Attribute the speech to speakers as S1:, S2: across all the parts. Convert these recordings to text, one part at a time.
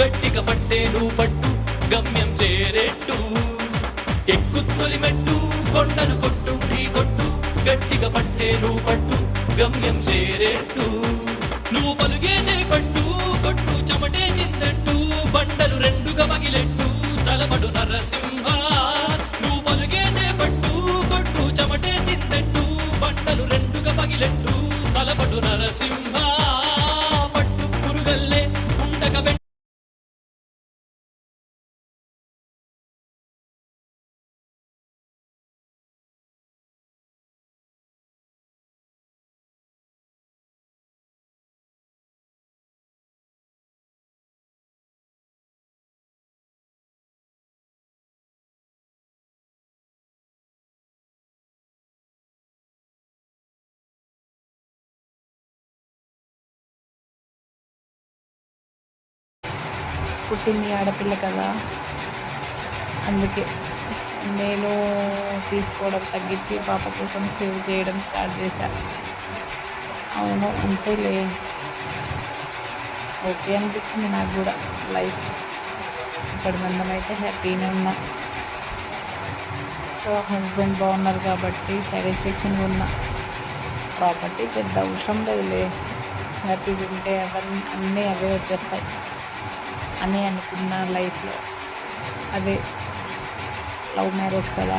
S1: గట్టిగా పట్టే నువ్వు పట్టు గమ్యం చేరేట్టు ఎక్కు తొలిమెట్టు కొండను కొట్టు ఢీ కొట్టు గట్టిగా పట్టే నువ్వు పట్టు గమ్యం చేరేట్టు నువ్వు పలుగే చేపట్టు కొట్టు చెమటే చింతట్టు బండలు రెండుగా పగిలెట్టు తలపడు నరసింహ నువ్వు పలుగే చేపట్టు కొట్టు చెమటే చింతట్టు బండలు రెండుగా పగిలెట్టు తలపడు నరసింహ పట్టు పురుగల్లే ఉండక
S2: పుట్టింది ఆడపిల్ల కదా, అందుకే నేను తీసుకోవడం తగ్గించి పాప కోసం సేవ్ చేయడం స్టార్ట్ చేశాను. అవును అంతేలే, ఓకే అనిపించింది నాకు కూడా. లైఫ్ ఇప్పటి మందం అయితే హ్యాపీనే ఉన్నా. సో హస్బెండ్ బాగున్నారు కాబట్టి సాటిస్ఫాక్షన్గా ఉన్నా. ప్రాపర్టీ పెద్ద అవసరం లేదులే, హ్యాపీగా ఉంటే అవన్నీ అన్నీ అవే వచ్చేస్తాయి అని అనుకున్న లైఫ్లో. అదే లవ్ మ్యారేజ్ కదా,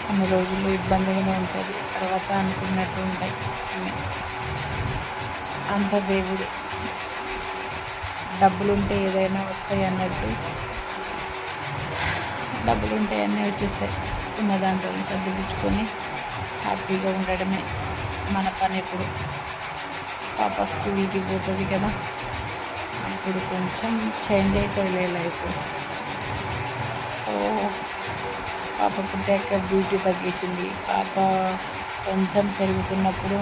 S2: కొన్ని రోజులు ఇబ్బందిగానే ఉంటుంది, తర్వాత అనుకున్నట్టు ఉంటాయి అన్నీ. అంత దేవుడు, డబ్బులుంటే ఏదైనా వస్తాయి అన్నట్టు, డబ్బులుంటే అన్నీ వచ్చేస్తాయి. ఉన్న దాంట్లో సర్దిపుచ్చుకొని హ్యాపీగా ఉండడమే మన పని. ఎప్పుడు పాప స్కూల్కి పోతుంది కదా, అప్పుడు కొంచెం చేంజ్ అవుతుంది లైఫ్. సో పాప పుట్టాక బ్యూటీ తగ్గేసింది. పాప కొంచెం పెరుగుతున్నప్పుడు